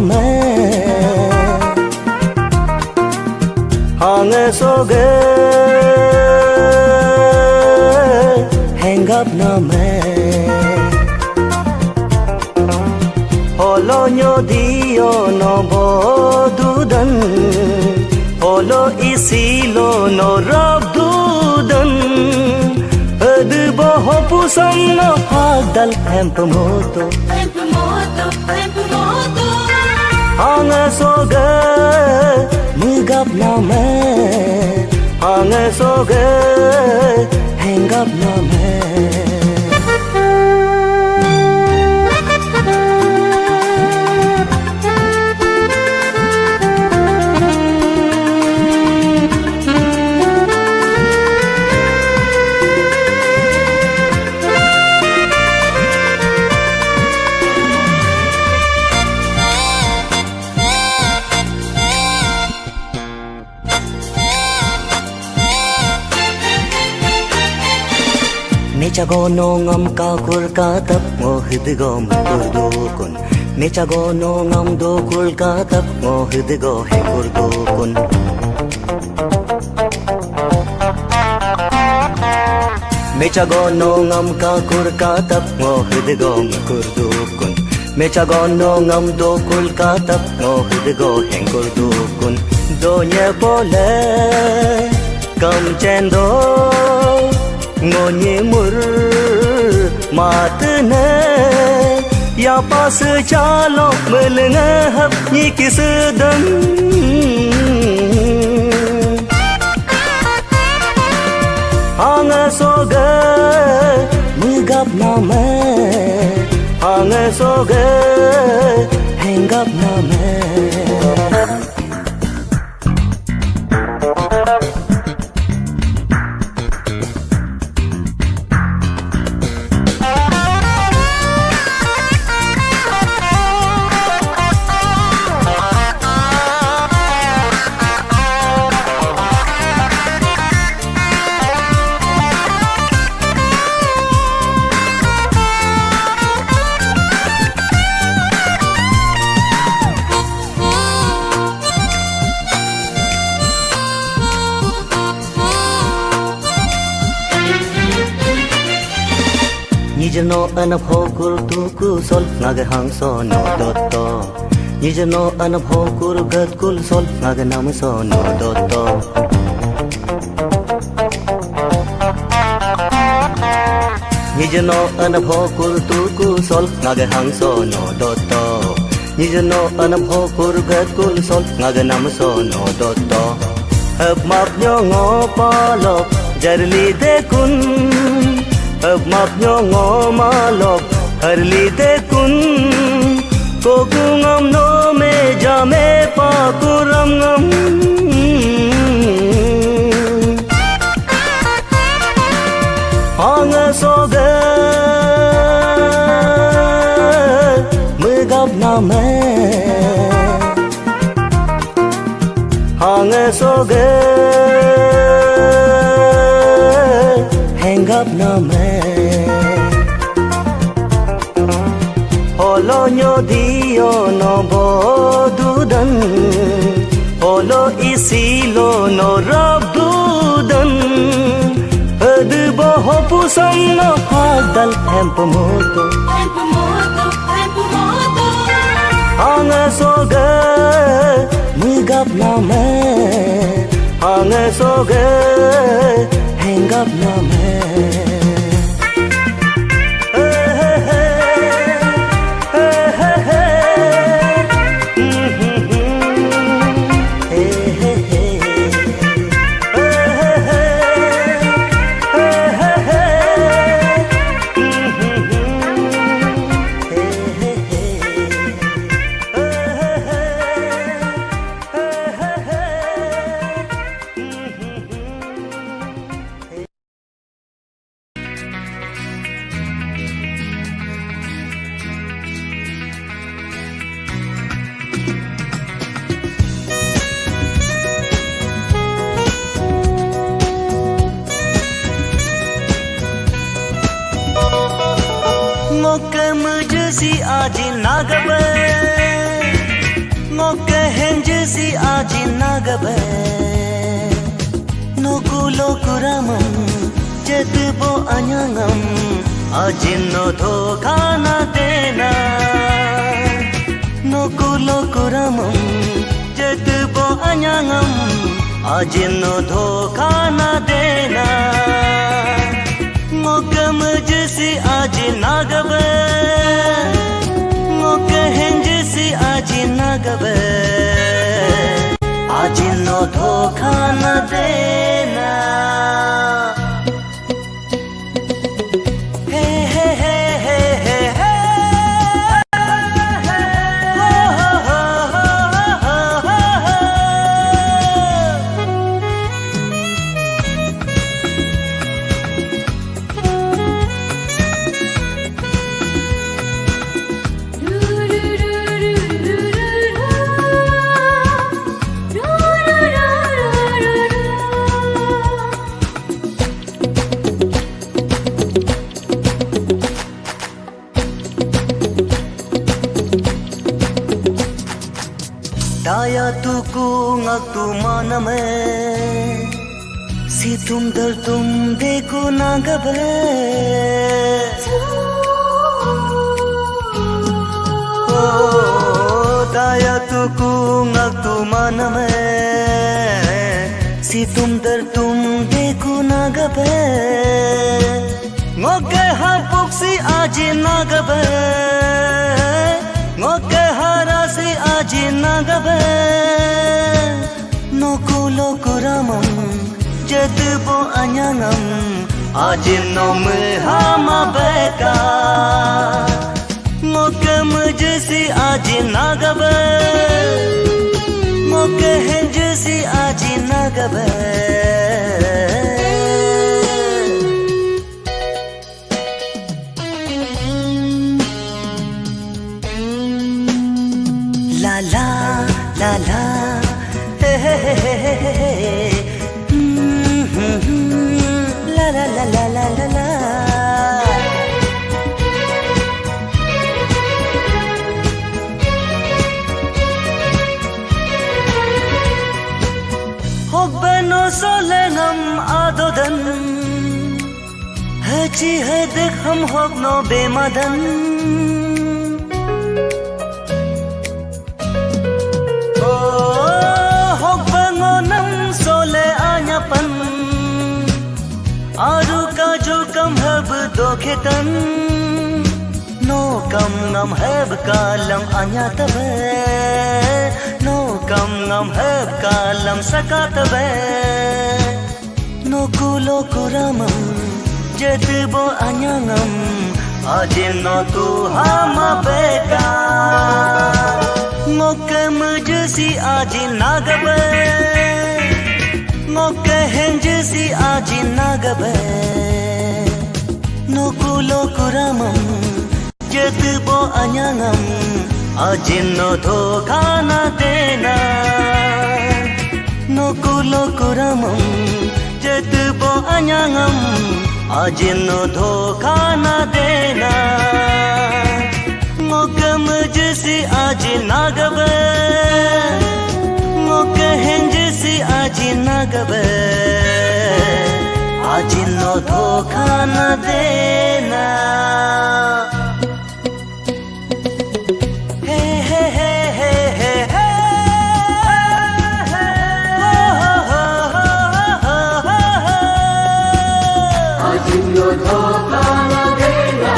मैं हांग सो गे hang up na मैं holo nyo dio no bodudan holo isilo no robdudan adu boho pusam no hadal empromoto hang so ge mugap na मैं hang so ge hang up na मैं Mecagono ngam ka kur ka tap mohid gom kurdo kun Mecagono ngam do kur ka tap mohid go he kurdo kun Mecagono ngam ka kur ka tap mohid gom kurdo kun Mecagono ngam do kur ka tap mohid go he kurdo kun Donya pole kam chendo ngoni mur matne ya pas chalo melnga hap ni kisdan hang so ge mugap na मैं hang so ge hang up na मैं Nijno anabho kur tu ku sol nag hang so no dotto Nijno anabho kur gat kul sol nag nam so no dotto Nijno anabho kur tu ku sol nag hang so no dotto Nijno anabho kur gat kul sol nag nam so no dotto Ab map nyo ngo palok jarli de kun अब माप न्यो मालोक हरली दे कुन कोकुंगम no में जामे पाकुरम ngam hang so ge mugap na मैं hang so ge hang up na मैं holo nyo dio no bodudan holo isilo no robdudan adu boho pusam no hadal empromoto hang so ge mugap na मैं hang so ge hang up na मैं मोके मुझसी आज नागबे ngoke henjesi aji nagabe nokulo kuramam jadbo anyangam ajinno dhokha na dena nokulo kuramam jadbo anyangam ajinno dhokha na dena ngokam jesi aji nagabe ngoke henjesi aji nagabe ajinno dhokha na dena Daya tuku ngaktu mana me si tum dar tum dekho na gabe daya tuku ngaktu mana me si tum dar tum dekho na gabe ngoke ha puksi aji na gabe ngoke harasi aji nagabe nokulo kuramam jadbo anyangam ajinno mehama beka ngokam jesi aji nagabe ngoke henjesi aji nagabe La la la la hey hey hey hey la la la la la la la hobbeno solenam adodan haji hadik hum hobno bemadan आरु का जो कम hub दोखे तन no कम ngam hub कालम आन्या तबे no कम ngam hub कालम सका तबे no कुलो कुरामम जदबो anyangam ajinno tu hama beka ngokam jesi aji nagabe ngoke henjesi aji nagabe nokulo kuramam jadbo anyangam ajinno dhokha na dena nokulo kuramam jadbo anyangam ajinno dhokha na dena ngokam jesi aji nagabe ngoke henjesi aji nagabe ajinno dhokha na dena hey hey hey hey hey ajinno dhokha na dena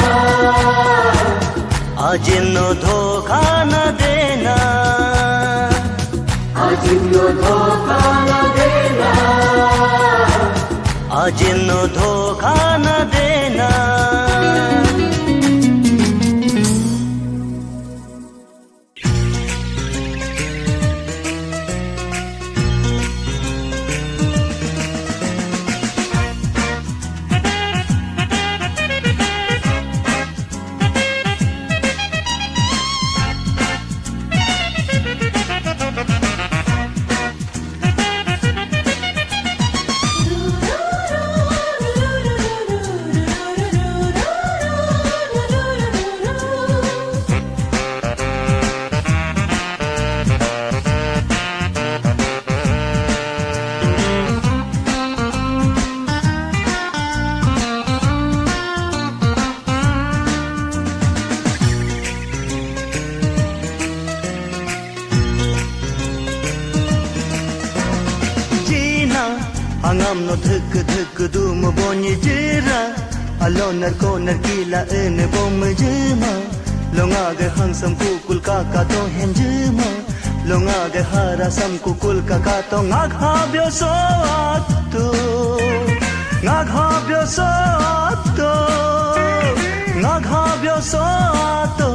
ajinno dhokha na dena ajinno dhokha na dena ajinno dhokha na dena hangam no thuk thuk dum bonyi jira alonar konar kila ene bom jema longa ge hangsam kukul ka to henjema longa ge hara sam kukul ka to ngak ha byo so to ngak ha byo so to ngak ha byo so to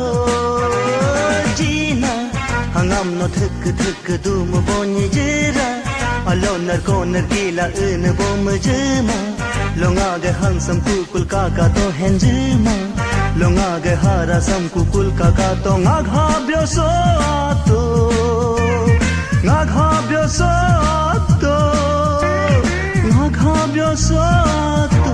jina hangam no thuk thuk dum bonyi jira alonar konar kila ene bom jema longa ge hangsam kukul ka to henjema longa ge hara sam kukul ka to ngak ha byo so to ngak ha byo so to ngak ha byo so to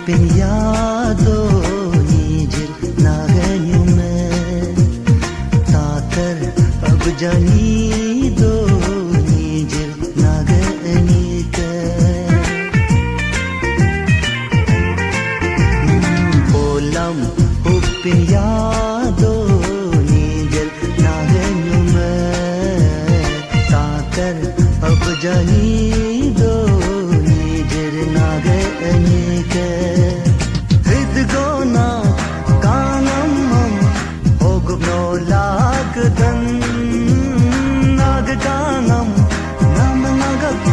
Pin yaado nijir naganu mein taatar ab jani do nijir nagani ka bolam pin yaado nijir naganu mein taatar ab jani do nijir nagani ka dan nag kanam nam nagak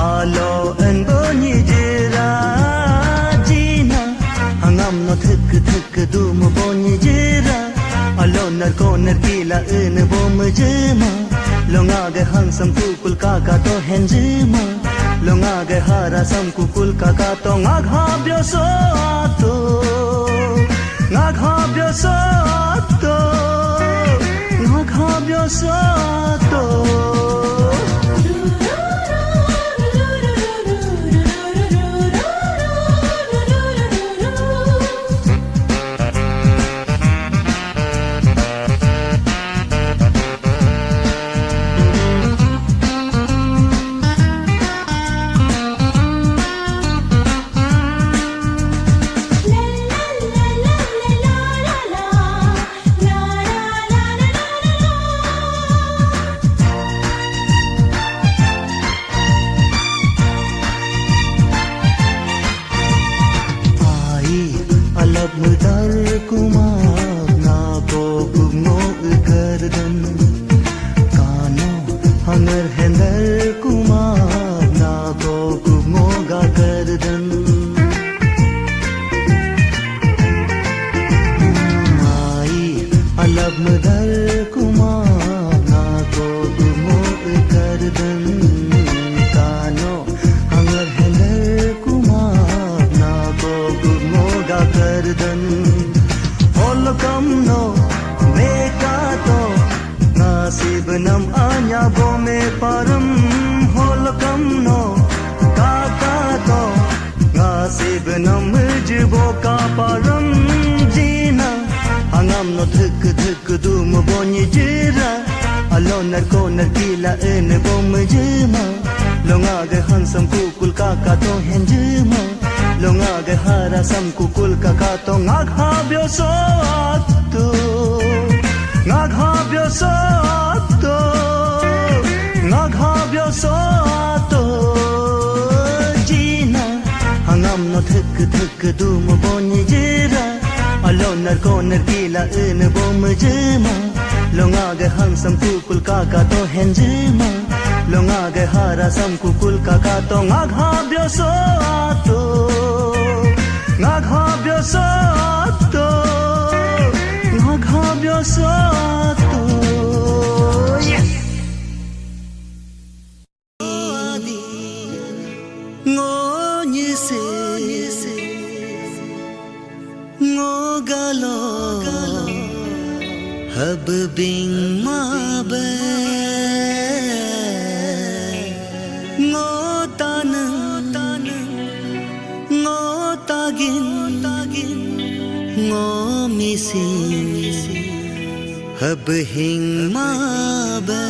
alo en boni jira jina hangam no thuk thuk dum boni jira alo nar konar kila en bom jema longa ge hangsam kukul ka to henjema longa ge hara sam kukul ka to ngak ha byo so to ngak ha byo so to ngak ha byo so to alab mudar kumar na ko gumno gardan kano hangar hendar kumar na ko gumno ga gardan mai alab mudar kumar na ko gumno gardan kano hangar hendar kumar na ko gumno ga gardan holkam no mekato nasib nam anya bo me param holkam no kakato nasib nam jibo ka param jina hangam no thuk thuk dum boni jira alonar konar kila en bom jema longa ge hansam kukul ka to henjema longa ge hara sam kukul ka to ngak ha byo so to ngak ha byo so to ngak ha byo so to jina hangam no thuk thuk dum boni jira alonar konar kila en bom jema longa ge hansam kukul ka to henjema longa ge hara sam kukul ka to ngak ha byo so to ngak ha byo so to ngak ha byo so to ngo như se ngo galo hab bing ma be ngo tagin ngo missing hab hing ma be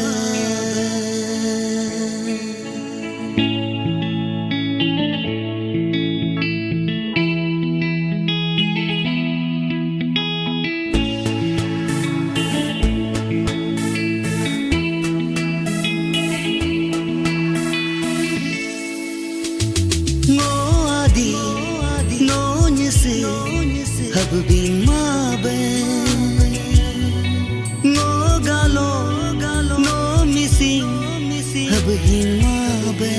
hab bing ma be ngo galo no missing hab hing ma be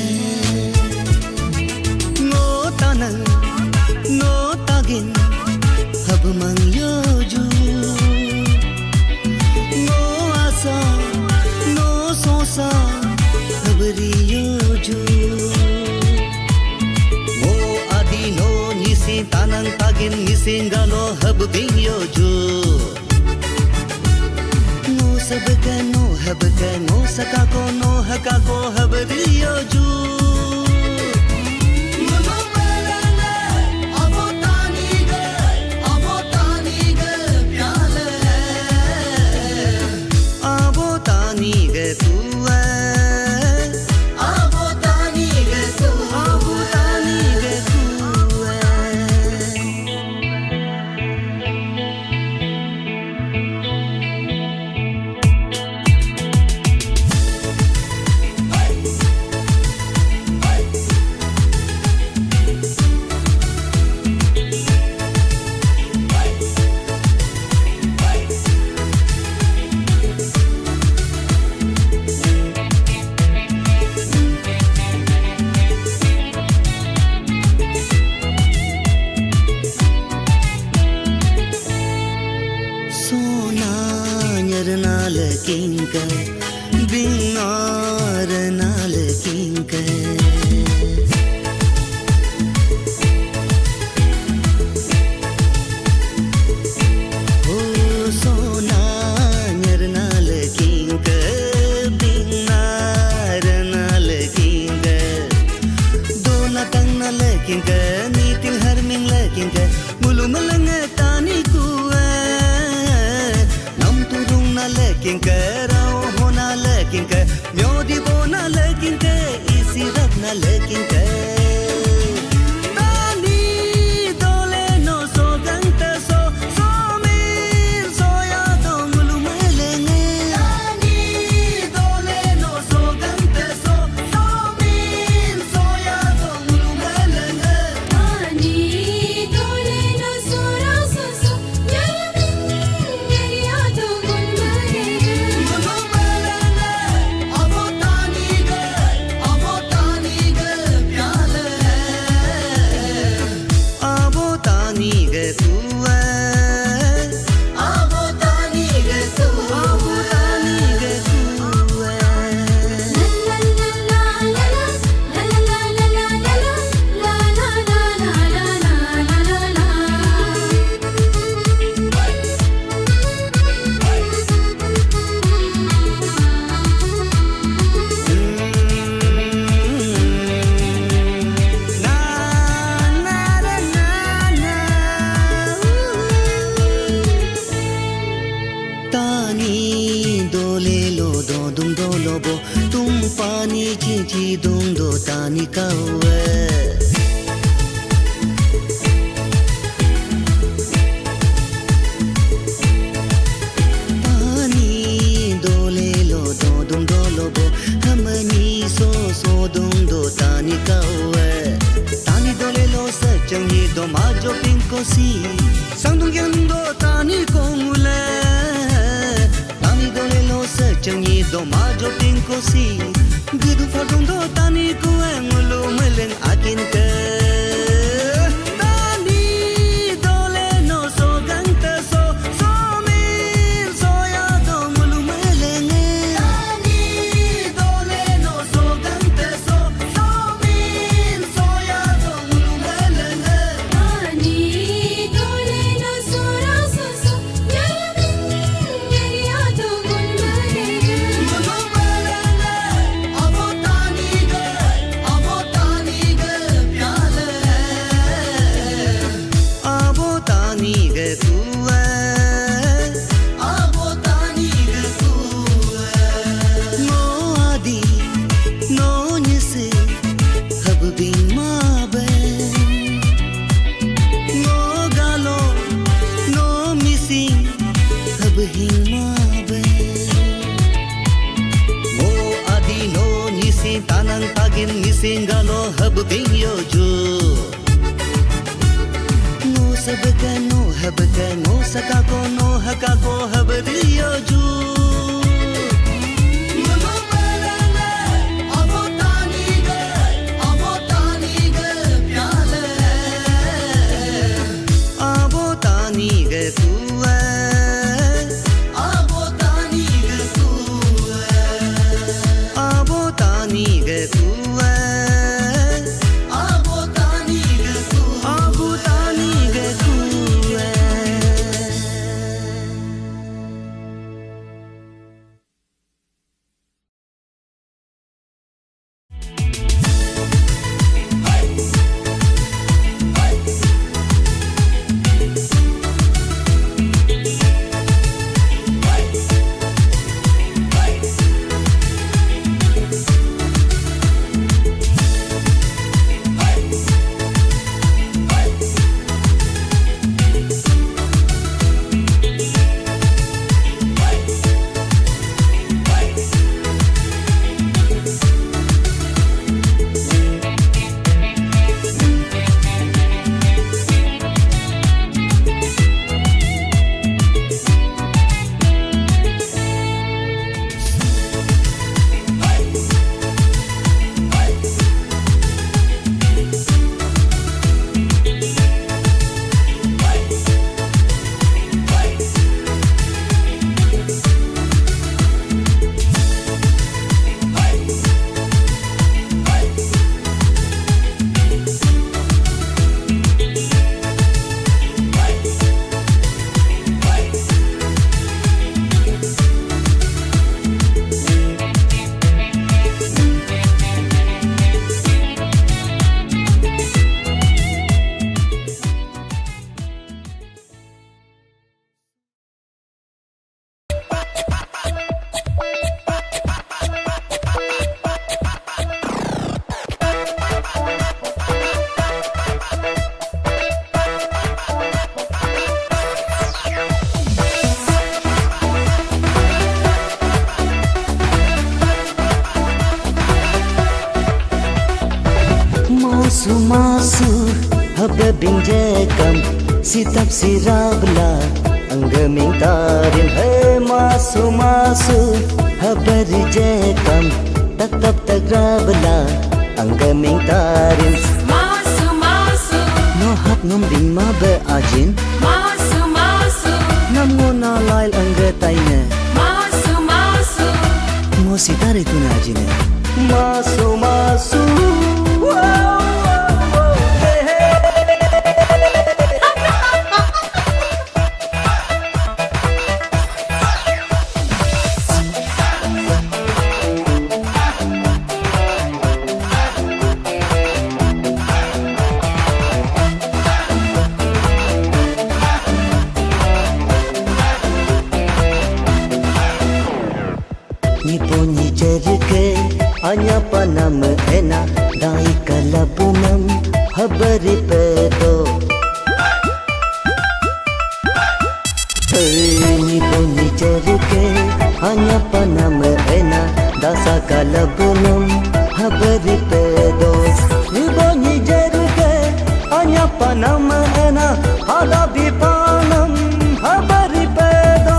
ngo tanan no tagin hab mang yo ju ngo asa no sosa hab ri yo ju tanang tagin missing galo hab bing yo ju no sab ka no hab ka no saka ko no haka ko hab ri yo ju kinka bingar nal kinka o sona nyar nal kinka bingar nal kinka dona tang nal kinka niting har ming la kinka mulum lang tani ku लेकिन राव होना लेकिन म्योदी बोना लेकिन इसी रखना लेकिन तानी दोले no सो गंत सो सो मीर सोया दो मुलु मलेंगे तानी दोले नो सो गंत सो सो मीर सोया दो मुलु मलेंगे तानी दोले नो सो रा सो सो तुम पानी चिंची दुम दो तानी कावे पानी दोले लो दो दुम दो लोबो हमनी सो सो दुम दो तानी कावे तानी दोले लो सचंगी दो माजो पिंको सी संदुंग यंदो तानी कोंगुले Changi do majo pinko si Gidu fadung do tani ku engulu meleng akin ke Tani dole no so ganta so So min so ya do mulu meleng Tani dole no so ganta so So min so ya do mulu meleng Tani dole no so ra so so Yara min yari singalo hab binyo ju no sabka no habka no sakako no hakako hab diyo ju Masu haba binjekam sitap sirabla angga mintarin hey masu haba rijekam tatap tagrabla angga mintarin masu no hap nom ding ma be ajin masu nam ngona lail angga taine masu mo sitare tune ajine masu wow Niponi jerke anya panam ena dai kalabunam habari pedo Niponi jerke anya panam ena dasa kalabunam habari pedo Niponi jerke anya panam ena halabi panam habari pedo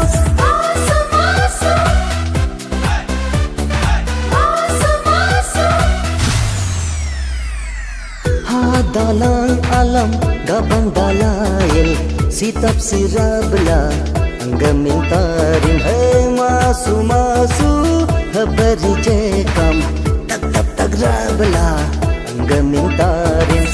Dalang alam gabang dalail sitap sirabla angga mintarin hey masu habari jekam tatap tagrabla angga mintarin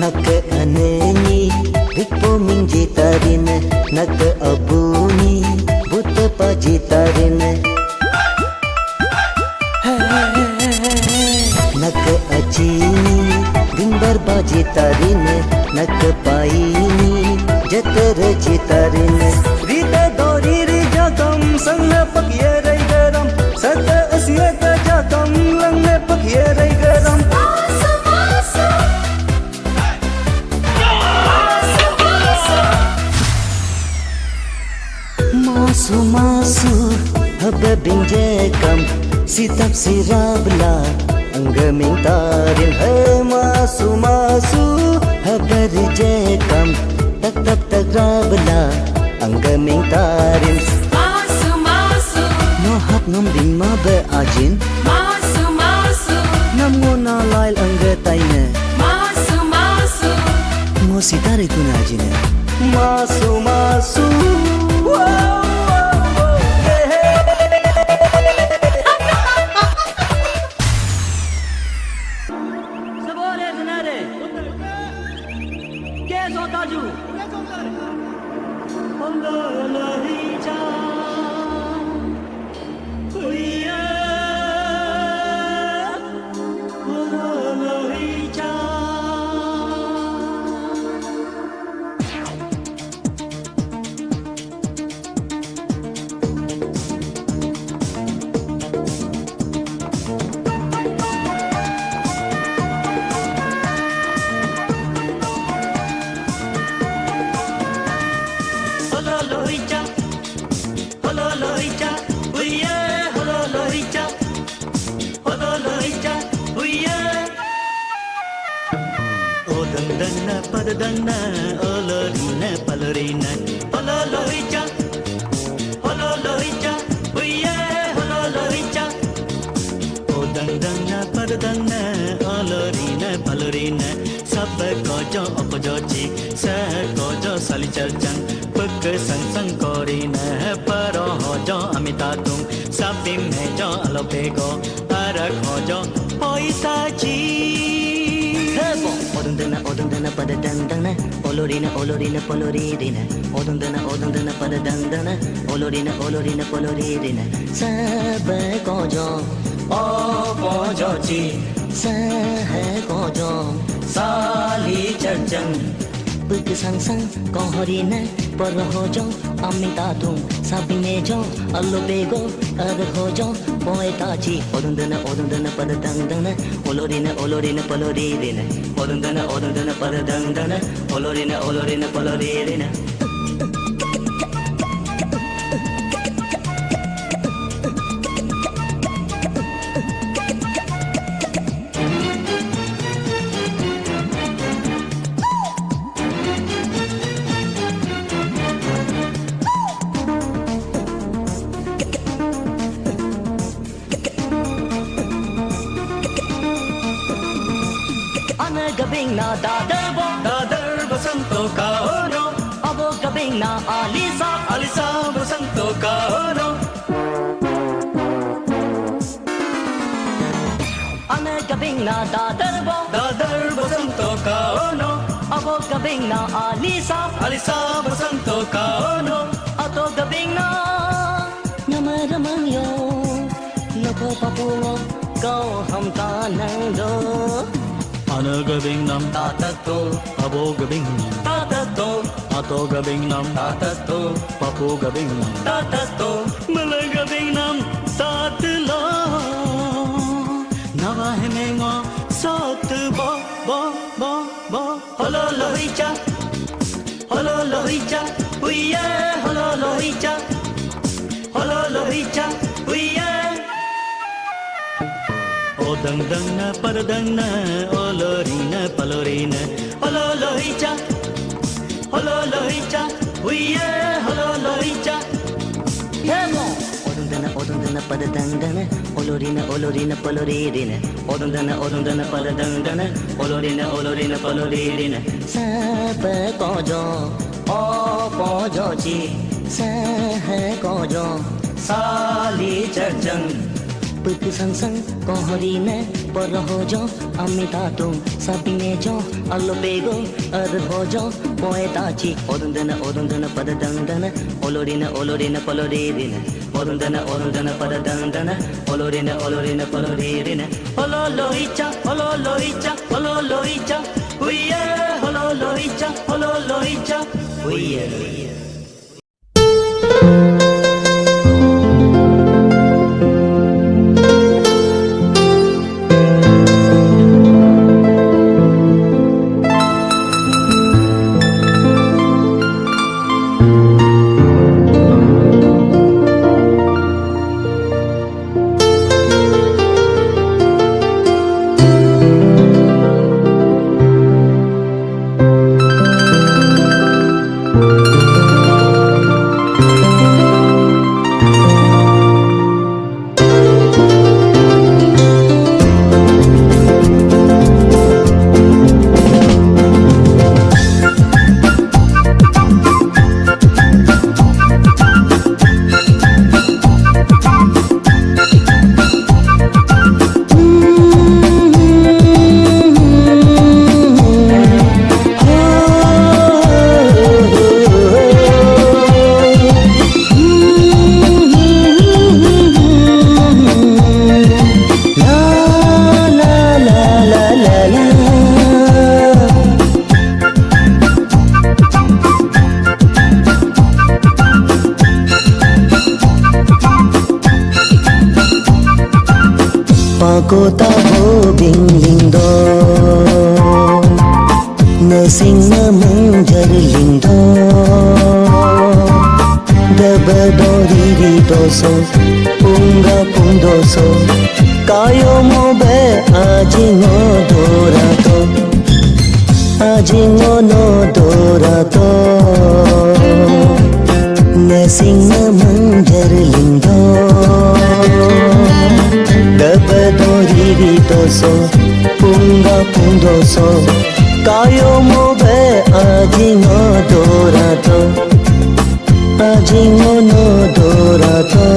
nak aneni rikpo minjitarin nak abuni buta pajitarin nak ajini bimbar bajitarin nak paini तेरे चितारिन Rita dori ri jagam sang na pakye rai garam Sata asya ka jagam lang na pakye rai garam Masu masu haba binjekam Sitap sirabla angga mintarin Hai masu masu haba rijekam Tak tak tak rabla angga mintarin Masu masu Mahap ngam ding ma be ajin Masu masu Nam ngona lail angga taine Masu masu Mo sitare tu na ajine Masu masu Sabore zinare Keso taju Ondo lohija Kuya Ondo lohija Padana olorina palorina hololoicha uye hololoicha o dandana padana olorina palorina sab ko jo opjoji sa ko jo sali charchan puk sang sang korina paro ho jo amita tum sabim me jo alopego arak ho jo poisa ji Odundana pada dandana olorina olorina poloririna odundana pada dandana olorina olorina poloririna sab kojo o kojo chi sah kojo sali charchan puk sang sang kohorina parhojo amita tum sabine jo allobego arhojo poeta chi odundana pada dandana olorina olorina poloririna odundana pada dandana olorina poloririna Gabing na dadar basanto kaono abo gabing na alisa basanto kaono ana gabing na dadar basanto kaono abo gabing na alisa basanto kaono ato gabing na namaramang yo nako papungo kau ham tanando Anagabing nam tatato abogabing tatato ato gabing nam tatato papu gabing nam tatato malagabing nam tatlo navahemengo sat bo hololoicha uye hololoicha uye o dandana padana olorina palorina hololoicha uye hololoicha Hemo odundana pada dandana olorina paloririna odundana pada dandana olorina paloririna sab kojo o kojo chi sah kojo sali charchan puk sang sang kohorina parhojo amita tum sabine jo allobego arhojo poeta chi odundana pada dandana olorina paloririna odundana pada dandana olorina paloririna hololoicha uye hololoicha Pakota ho binglindo Nasingna manjar lindo Dabadori ritoso Punga pundoso Kayo mo be ajingo dorato Ajingo no dorato Nasingna manjar lindo Dabadori ritoso Punga pundoso Kayo mo be ajingo dorato Ajingo no dorato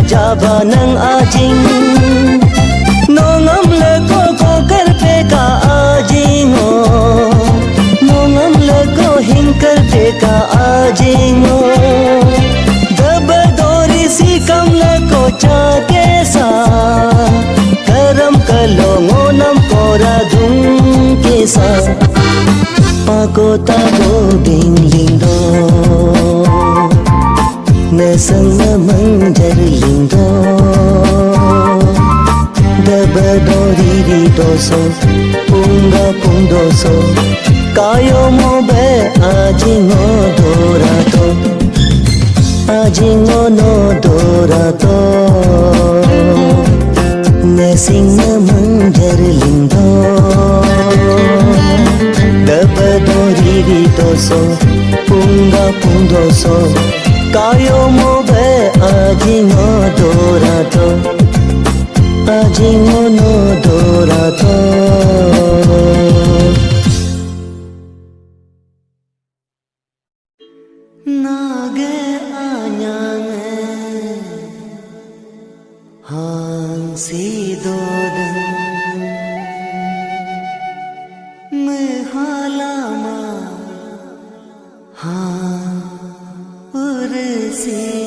Jabanang ajing Nongam leko ko karpe ka ajing Nongam leko hin karpe ka ajing Dabadori si kam leko cha kesa Karam kalongo nam kora dung kesa Pakota go binglindo Nasangna manjar lindo Dabadori ritoso Punga pundoso Kayo mo be ajingo dorato Ajingo no dorato Nasingna manjar lindo pundoso punga pundoso kayo mo be ajingo dorato ajingo no dorato nage anyange hang si dodan mehalama hang ursi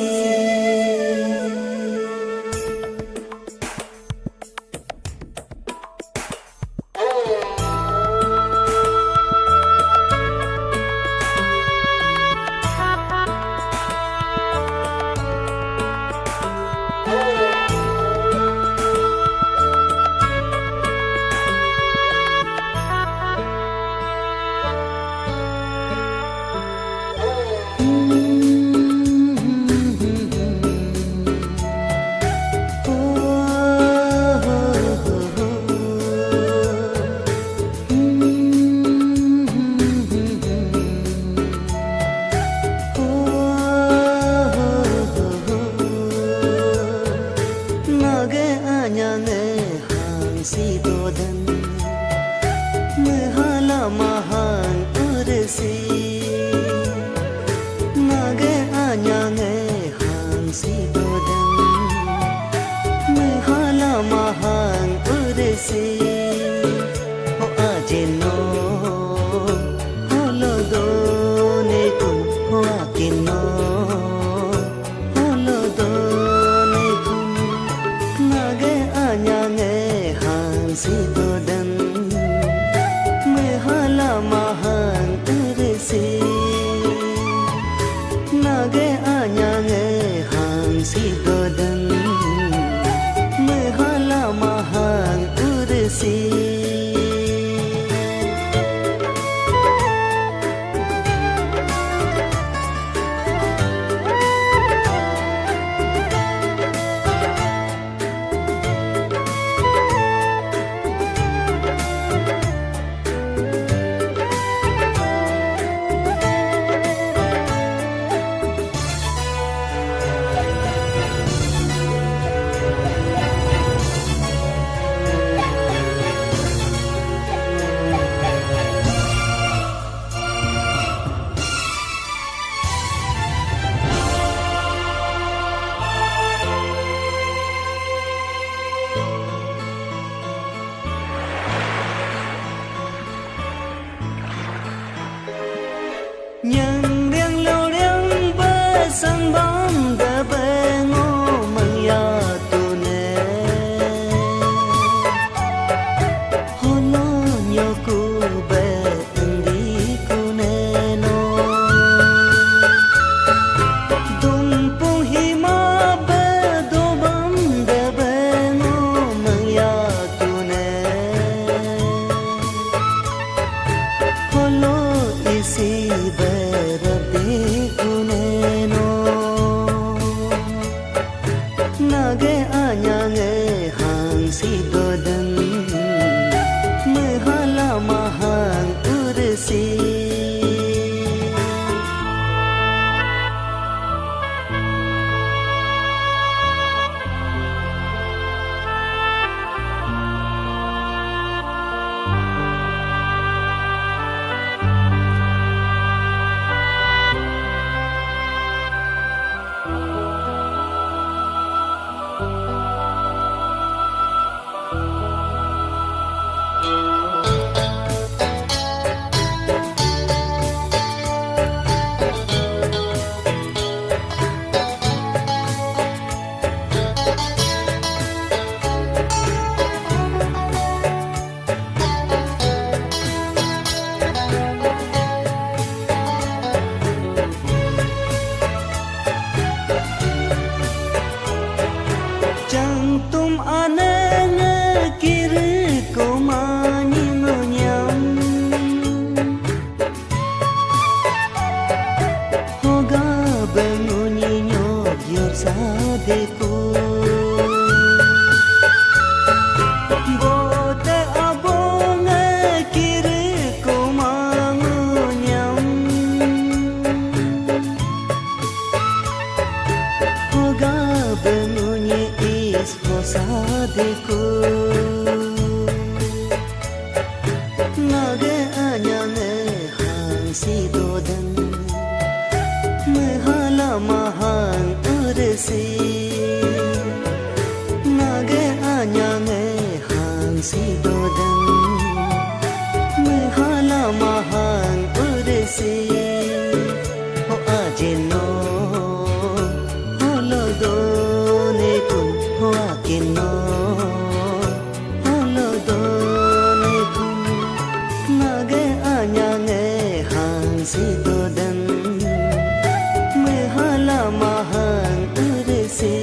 diku nage anyane hang si dodan mehala mahang ursi nage anyane hang si dodan mehala mahang ursi o ajeno holo done kun ho akino holo done kun nage anyane hang si dodan mehala mahang ursi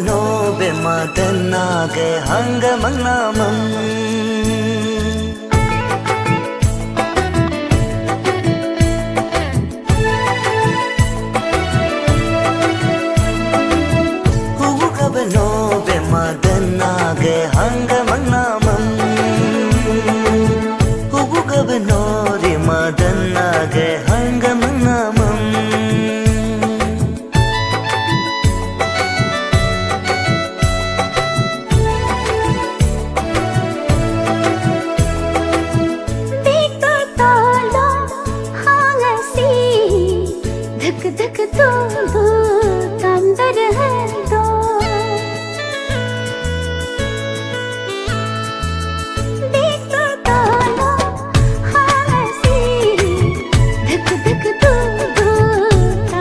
no be madana ge hang mangnamam hubu kab no be madana ge hang mangnamam hubu kab no re madana ge hang mangnamam धक तो अंदर है तो देखो तो हंसी धक तो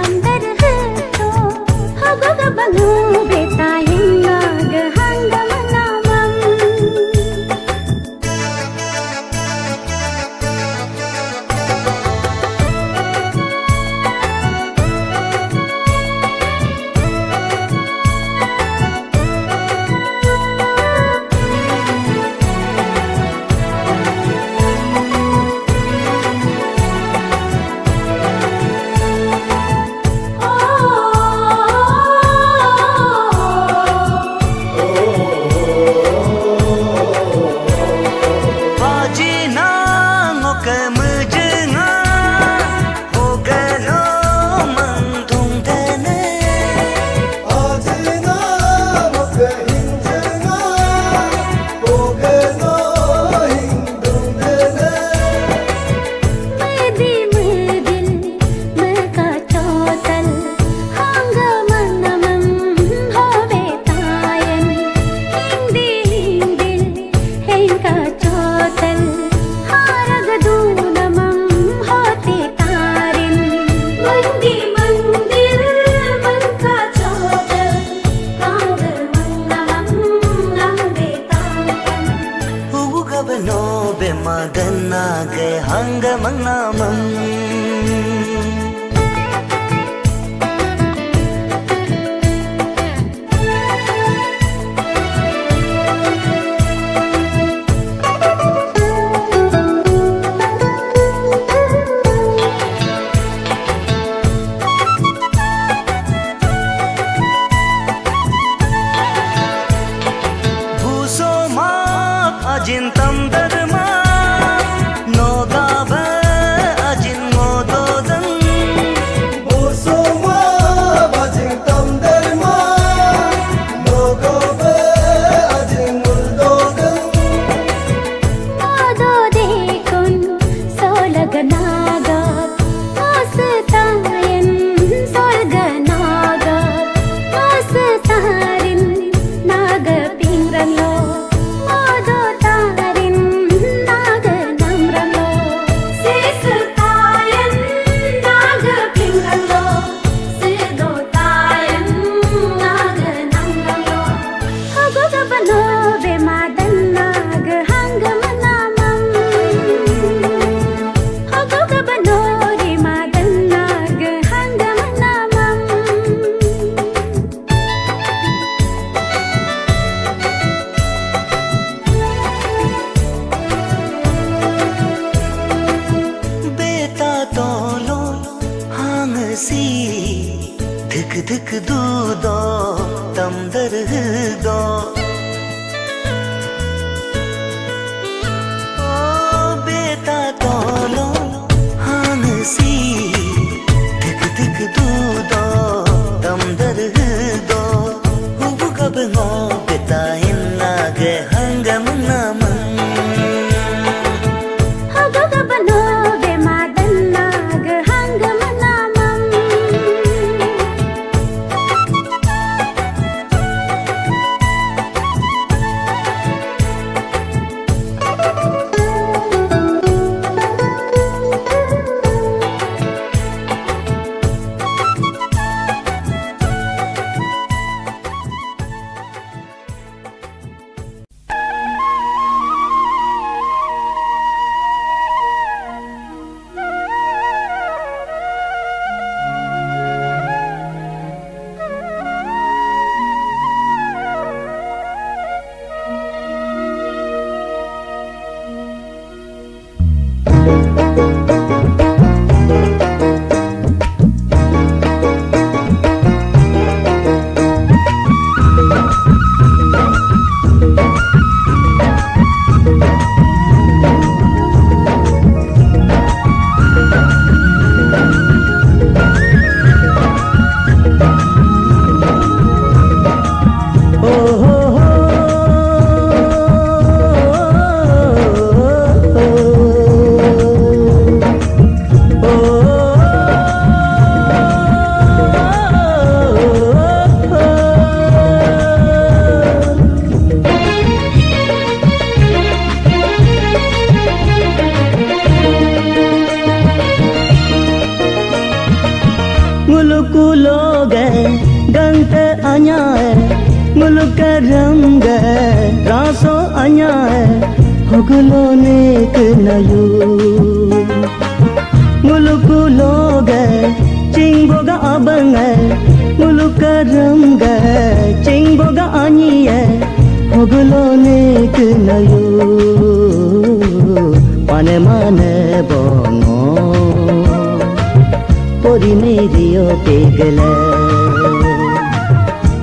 अंदर है तो हग बनो बेटा हिंग हंग मनामम magana ge hang mangnamam ajintam dharma no gaba ajin mododan mo bitahin lagi hanggang naman. Hagagabano be madanag hanggang manamang. Raso anya hoglo nek nayu mulku loge chingboga abang mulka ranga chingboga ani hoglo nek nayu pane mane bongo pori meriyo pegla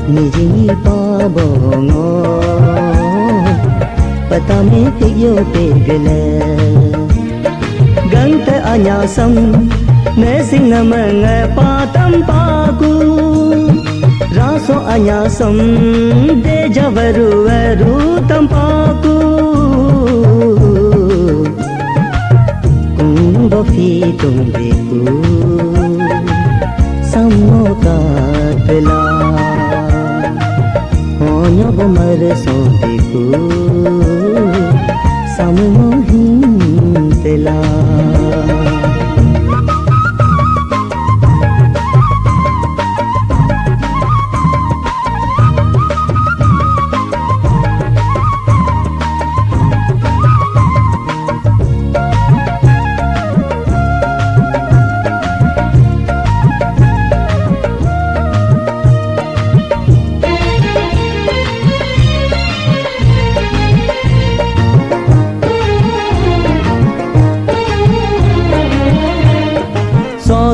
निजी पाबोंगो पता में पियो पेगले गंत अन्यासम ने सिंह मंग पातम पाकू रासो अन्यासम दे जवरु रूतम पाकू कुंडो फी तुम देखू समो काटला Onyo bomar sontiku samuhin tela.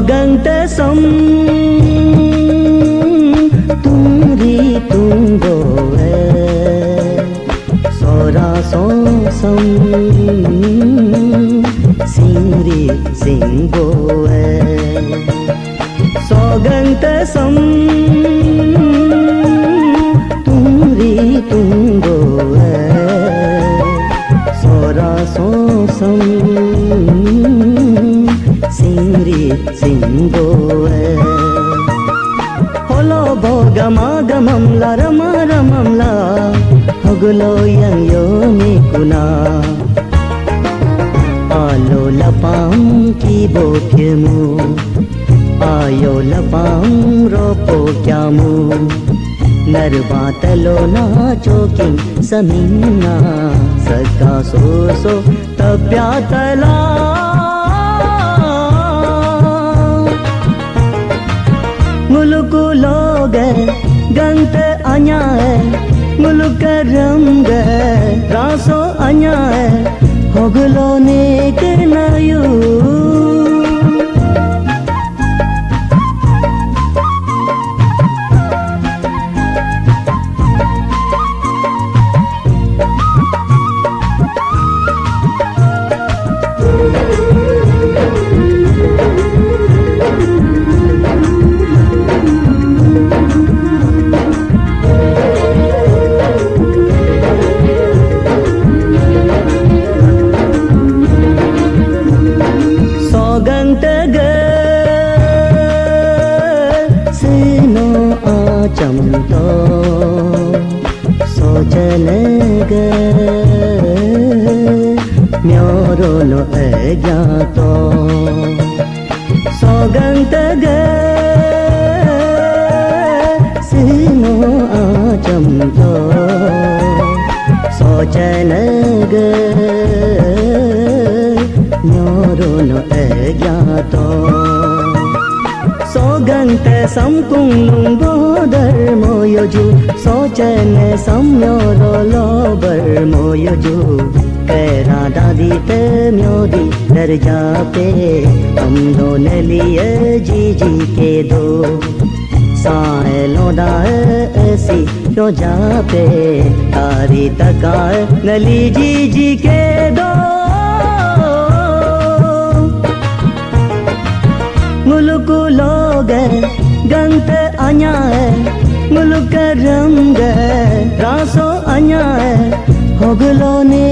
Gante sam tumri tumbo sora so sam singri singbo so gante sam tumri tumbo sora so sam singri singbo holo bogama gamam la rama ramam la hoglo yang yo nikuna alo lapam ki bokyemu ayo lapam ropo kyamu narvatalo na choking samina saka so so tapyatala मुल्क लोग गंत अन्या मुल्क रंग रासो अन्या होगलो नेक नयू न्योरोनो अज्ञातो सौगंतग सिनो आचमतो सोचनग न्योरोनो अज्ञातो सौगंत समकुंग bother मोयोजु सोचन सम्योरो लोबर मोयोजु कैरा दादी पे म्योदी दर्जा पे हम दोनों लिए जी जी के दो साए लोडा ऐसी क्यों जा पे तारी तकार नली जी जी के दो मुल्क लोग गंत आया है मुल्क रंग रासो आया है होगलो ने